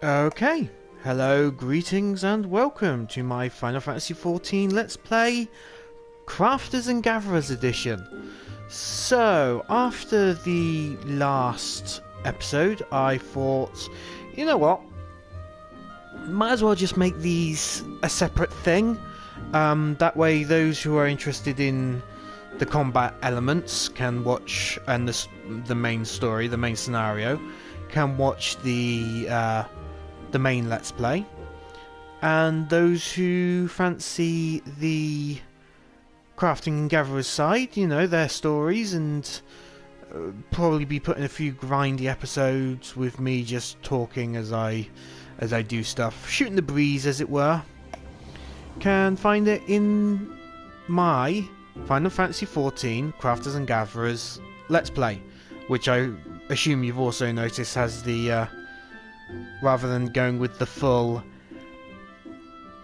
Okay, hello, greetings and welcome to my Final Fantasy XIV Let's Play Crafters and Gatherers Edition. So, after the last episode, I thought, you know what, might as well just make these a separate thing. That way those who are interested in the combat elements can watch, and the main story, the main scenario, can watch the main Let's Play, and those who fancy the crafting and gatherers side, you know, their stories, and probably be putting a few grindy episodes with me just talking as I do stuff, shooting the breeze as it were, can find it in my Final Fantasy XIV Crafters and Gatherers Let's Play, which I assume you've also noticed has the rather than going with the full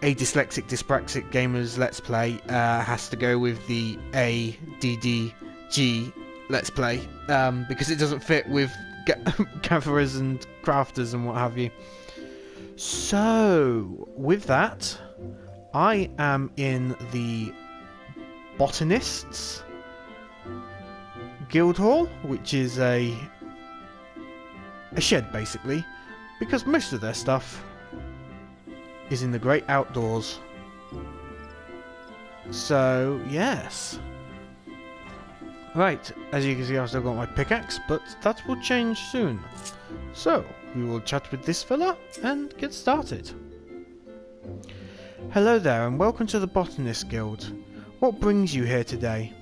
A Dyslexic Dyspraxic Gamers Let's Play, has to go with the ADDG Let's Play, because it doesn't fit with gatherers and crafters and what have you. So, with that, I am in the Botanists Guild Hall, which is a shed basically, because most of their stuff is in the great outdoors. So, yes. Right, as you can see, I've still got my pickaxe, but that will change soon. So, we will chat with this fella and get started. Hello there, and welcome to the Botanist Guild. What brings you here today?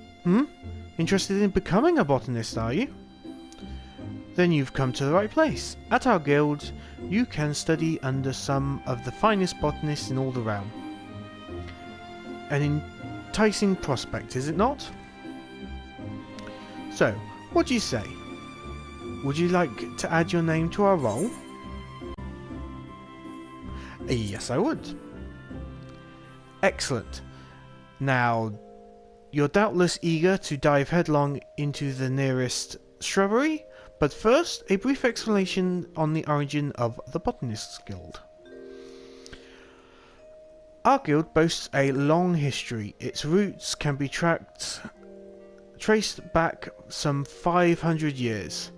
Interested in becoming a botanist, are you? Then you've come to the right place. At our guild, you can study under some of the finest botanists in all the realm. An enticing prospect, is it not? So, what do you say? Would you like to add your name to our roll? Yes, I would. Excellent. Now, you're doubtless eager to dive headlong into the nearest shrubbery, but first, a brief explanation on the origin of the Botanists Guild. Our guild boasts a long history. Its roots can be traced back some 500 years,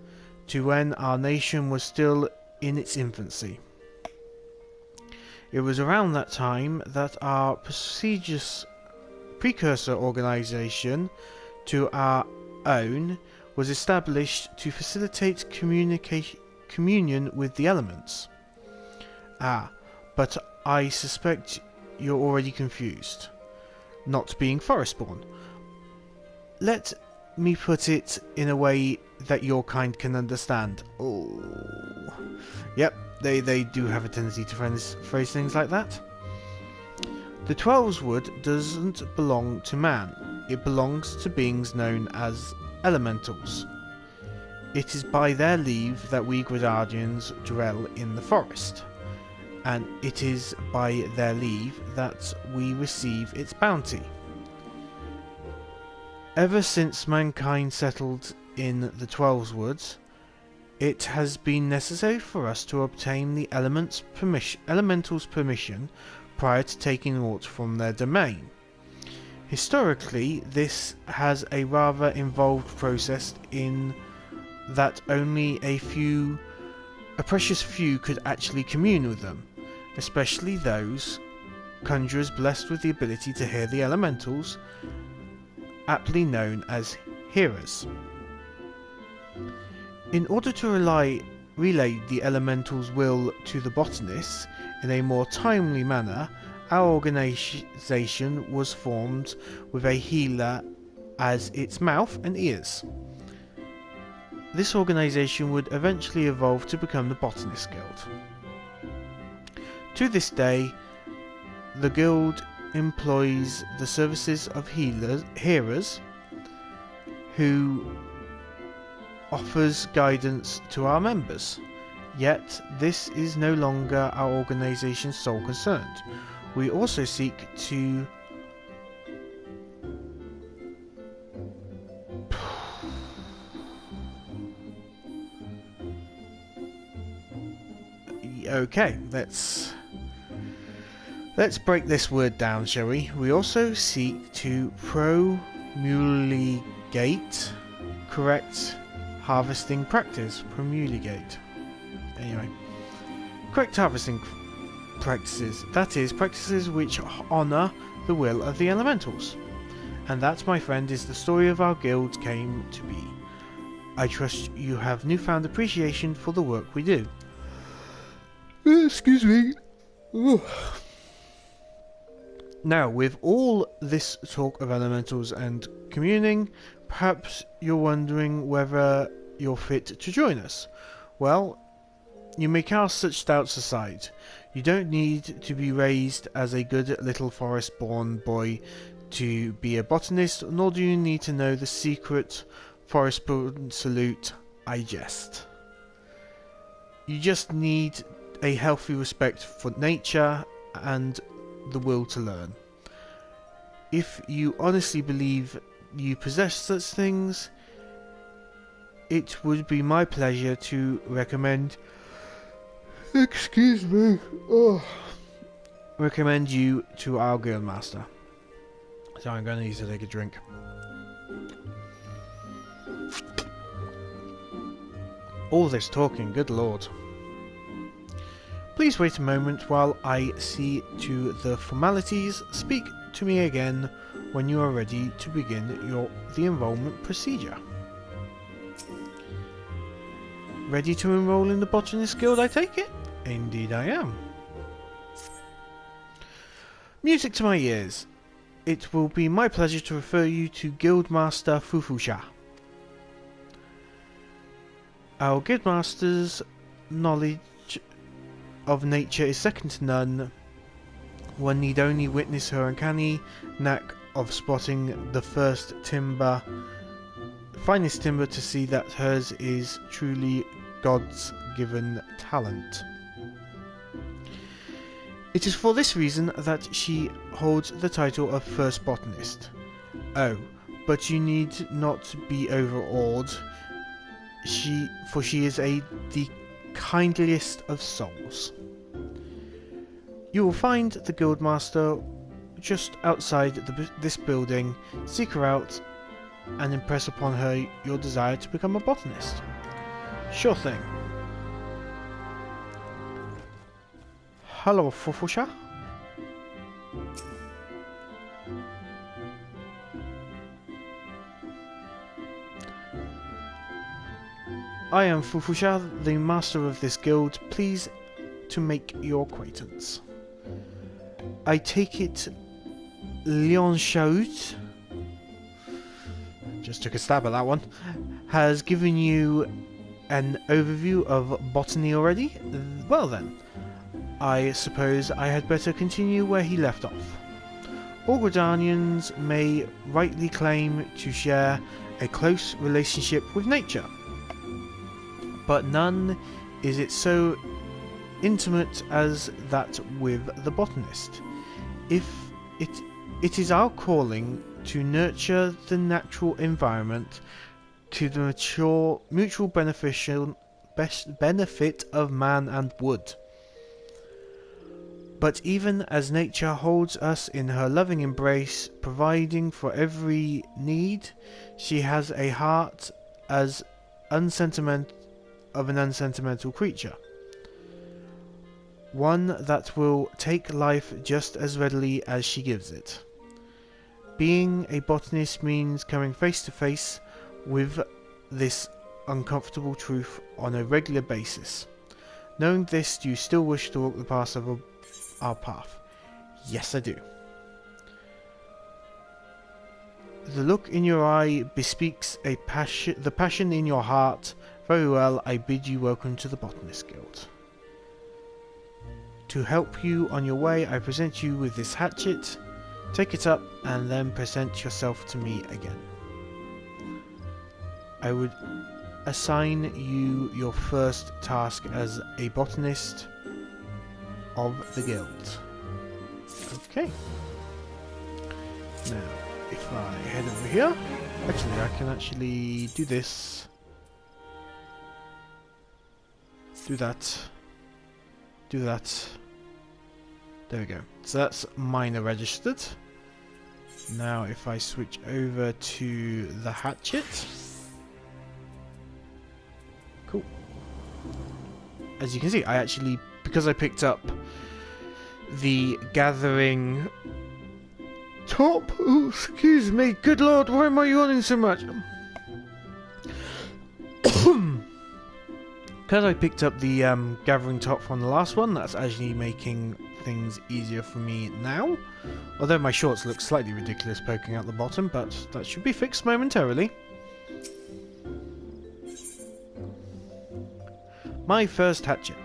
to when our nation was still in its infancy. It was around that time that our prestigious precursor organisation to our own was established to facilitate communion with the elements. But I suspect you're already confused. Not being forest-born. Let me put it in a way that your kind can understand. Oh, yep, they do have a tendency to phrase things like that. The Twelveswood doesn't belong to man. It belongs to beings known as elementals. It is by their leave that we Guardians dwell in the forest, and it is by their leave that we receive its bounty. Ever since mankind settled in the Twelveswoods, it has been necessary for us to obtain the elementals' permission prior to taking aught from their domain. Historically, this has a rather involved process in that only a precious few could actually commune with them, especially those conjurers blessed with the ability to hear the elementals, aptly known as hearers. In order to relay the elementals' will to the botanists in a more timely manner, our organisation was formed with a healer as its mouth and ears. This organisation would eventually evolve to become the Botanist Guild. To this day, the guild employs the services of hearers who offers guidance to our members. Yet, this is no longer our organisation's sole concern. We also seek to Okay, let's break this word down, shall we? We also seek to promulgate correct harvesting practice. Promulgate. Anyway, correct harvesting practices. That is, practices which honour the will of the elementals. And that, my friend, is the story of our guild came to be. I trust you have newfound appreciation for the work we do. Excuse me. Ooh. Now, with all this talk of elementals and communing, perhaps you're wondering whether you're fit to join us. Well, you may cast such doubts aside. You don't need to be raised as a good little forest-born boy to be a botanist, nor do you need to know the secret forest-born salute, I jest. You just need a healthy respect for nature and the will to learn. If you honestly believe you possess such things, it would be my pleasure to recommend... Excuse me. Oh. Recommend you to our guildmaster. So I'm going to need to take a drink. All this talking, good lord. Please wait a moment while I see to the formalities. Speak to me again when you are ready to begin the enrollment procedure. Ready to enroll in the Botanist Guild, I take it? Indeed I am. Music to my ears. It will be my pleasure to refer you to Guildmaster Fufusha. Our Guildmaster's knowledge of nature is second to none. One need only witness her uncanny knack of spotting the finest timber to see that hers is truly God's given talent. It is for this reason that she holds the title of First Botanist. Oh, but you need not be overawed, for she is the kindliest of souls. You will find the Guildmaster just outside this building. Seek her out and impress upon her your desire to become a botanist. Sure thing. Hello, Fufusha. I am Fufusha, the master of this guild. Pleased to make your acquaintance. I take it Leon Chaut, just took a stab at that one, has given you an overview of botany already? Well then, I suppose I had better continue where he left off. All Gridanians may rightly claim to share a close relationship with nature, but none is it so intimate as that with the botanist. It is our calling to nurture the natural environment to the mutual benefit of man and wood. But even as nature holds us in her loving embrace, providing for every need, she has a heart as unsentimental of an unsentimental creature. One that will take life just as readily as she gives it. Being a botanist means coming face to face with this uncomfortable truth on a regular basis. Knowing this, do you still wish to walk the path of our path? Yes, I do. The look in your eye bespeaks the passion in your heart. Very well, I bid you welcome to the Botanist Guild. To help you on your way, I present you with this hatchet. Take it up and then present yourself to me again. I would assign you your first task as a botanist of the guild. Okay. Now, if I head over here, actually I can actually do this. Do that. do that. There we go. So that's miner registered. Now if I switch over to the hatchet. Cool. As you can see, I actually, because I picked up the gathering top. Oh, excuse me. Good lord, why am I yawning so much? Because I picked up the gathering top from the last one, that's actually making things easier for me now. Although my shorts look slightly ridiculous poking out the bottom, but that should be fixed momentarily. My first hatchet.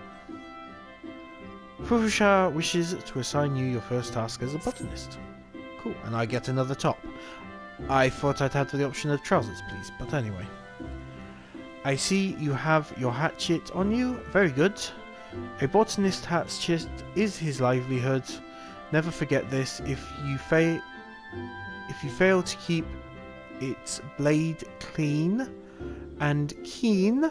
Professor wishes to assign you your first task as a botanist. Cool, and I get another top. I thought I'd had the option of trousers, please, but anyway. I see you have your hatchet on you. Very good. A botanist hatchet is his livelihood. Never forget this. If you fail to keep its blade clean and keen,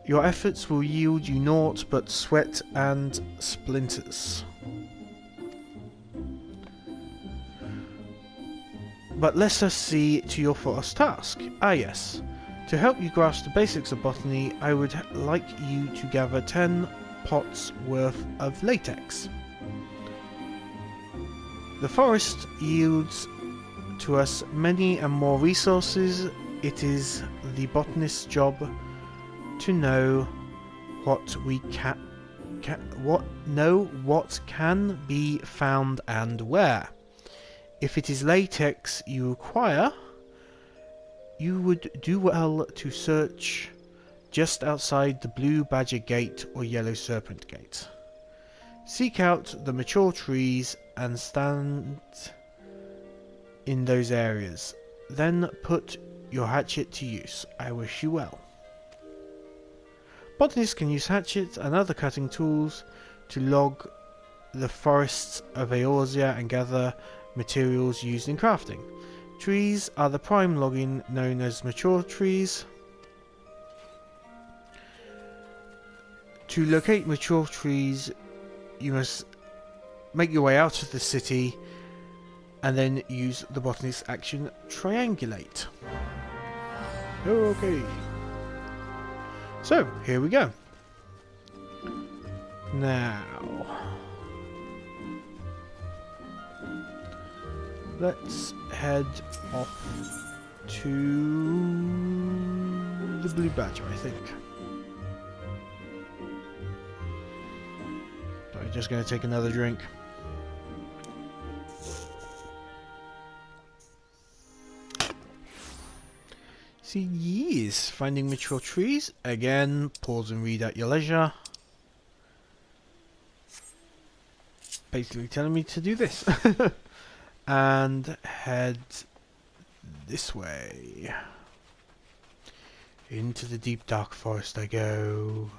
your efforts will yield you naught but sweat and splinters. But let us see to your first task. Ah yes. To help you grasp the basics of botany, I would like you to gather 10 pots worth of latex. The forest yields to us many and more resources. It is the botanist's job to know what what can be found and where. If it is latex you require, you would do well to search just outside the Blue Badger Gate or Yellow Serpent Gate. Seek out the mature trees and stand in those areas. Then put your hatchet to use. I wish you well. Botanists can use hatchets and other cutting tools to log the forests of Eorzea and gather materials used in crafting. Trees are the prime logging known as mature trees. To locate mature trees, you must make your way out of the city and then use the botanist's action triangulate. Okay. So, here we go. Now, let's head off to the Blue Badger, I think. I'm just going to take another drink. See, yes, finding mature trees. Again, pause and read at your leisure. Basically telling me to do this. And head this way. Into the deep dark forest I go.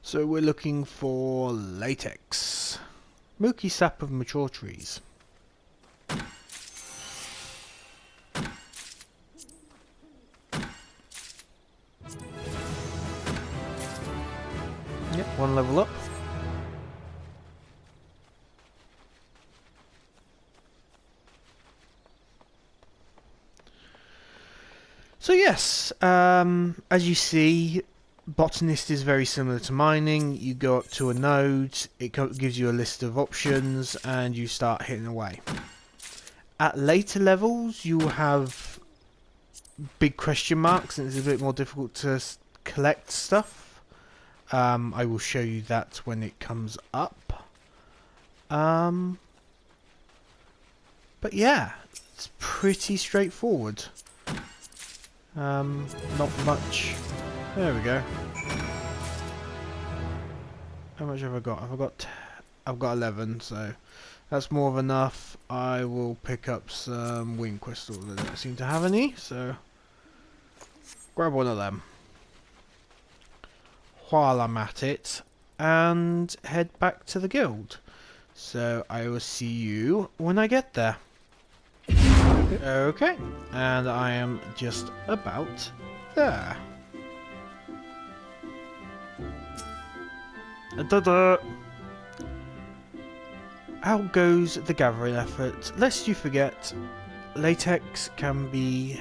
So we're looking for latex. Milky sap of mature trees. Yep, one level up. So yes, as you see, Botanist is very similar to mining. You go up to a node, it gives you a list of options, and you start hitting away. At later levels, you will have big question marks, and it's a bit more difficult to collect stuff. I will show you that when it comes up. But yeah, it's pretty straightforward. Not much. There we go. How much have I got? I've got 11, so that's more than enough. I will pick up some wing crystals. I don't seem to have any, so grab one of them while I'm at it and head back to the guild. So I will see you when I get there. Okay, and I am just about there. Da-da! How goes the gathering effort? Lest you forget, latex can be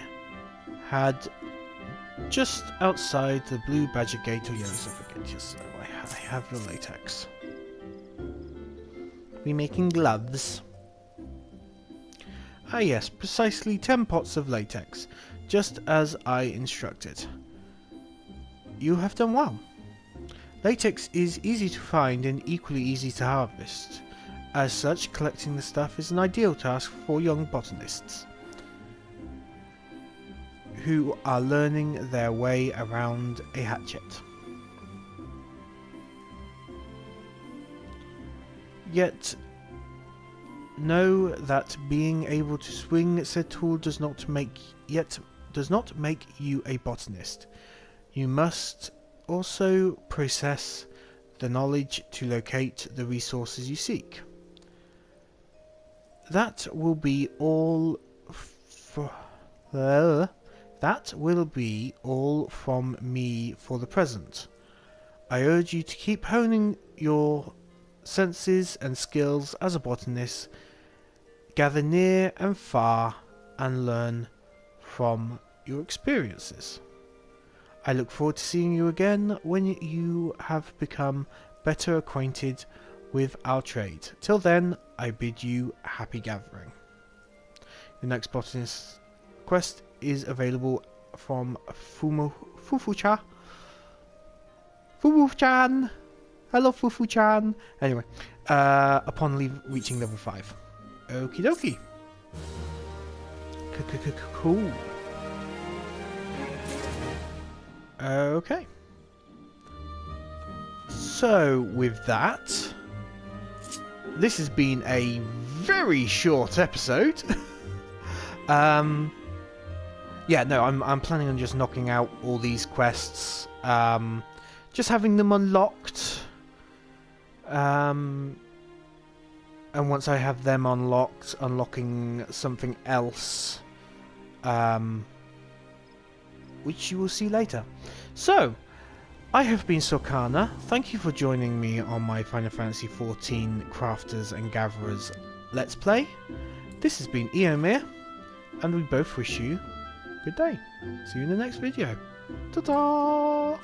had just outside the blue badger gate or yellow suffragette. Yes, I have the latex. We're making gloves. Ah yes, precisely 10 pots of latex, just as I instructed. You have done well. Latex is easy to find and equally easy to harvest. As such, collecting the stuff is an ideal task for young botanists who are learning their way around a hatchet. Yet, know that being able to swing said tool does not make you a botanist. You must also possess the knowledge to locate the resources you seek. That will be all from me for the present. I urge you to keep honing your senses and skills as a botanist. Gather near and far and learn from your experiences. I look forward to seeing you again when you have become better acquainted with our trade. Till then, I bid you happy gathering. The next botanist quest is available from Fufu-chan. Fufu-chan! Hello, Fufu-chan! Anyway, upon reaching level 5. Okie dokie. Cool. Okay. So, with that, this has been a very short episode. Yeah, no, I'm planning on just knocking out all these quests. Just having them unlocked. And once I have them unlocked, unlocking something else. Which you will see later. So, I have been Sorkana. Thank you for joining me on my Final Fantasy XIV Crafters and Gatherers Let's Play. This has been Eomir, and we both wish you good day. See you in the next video. Ta-ta!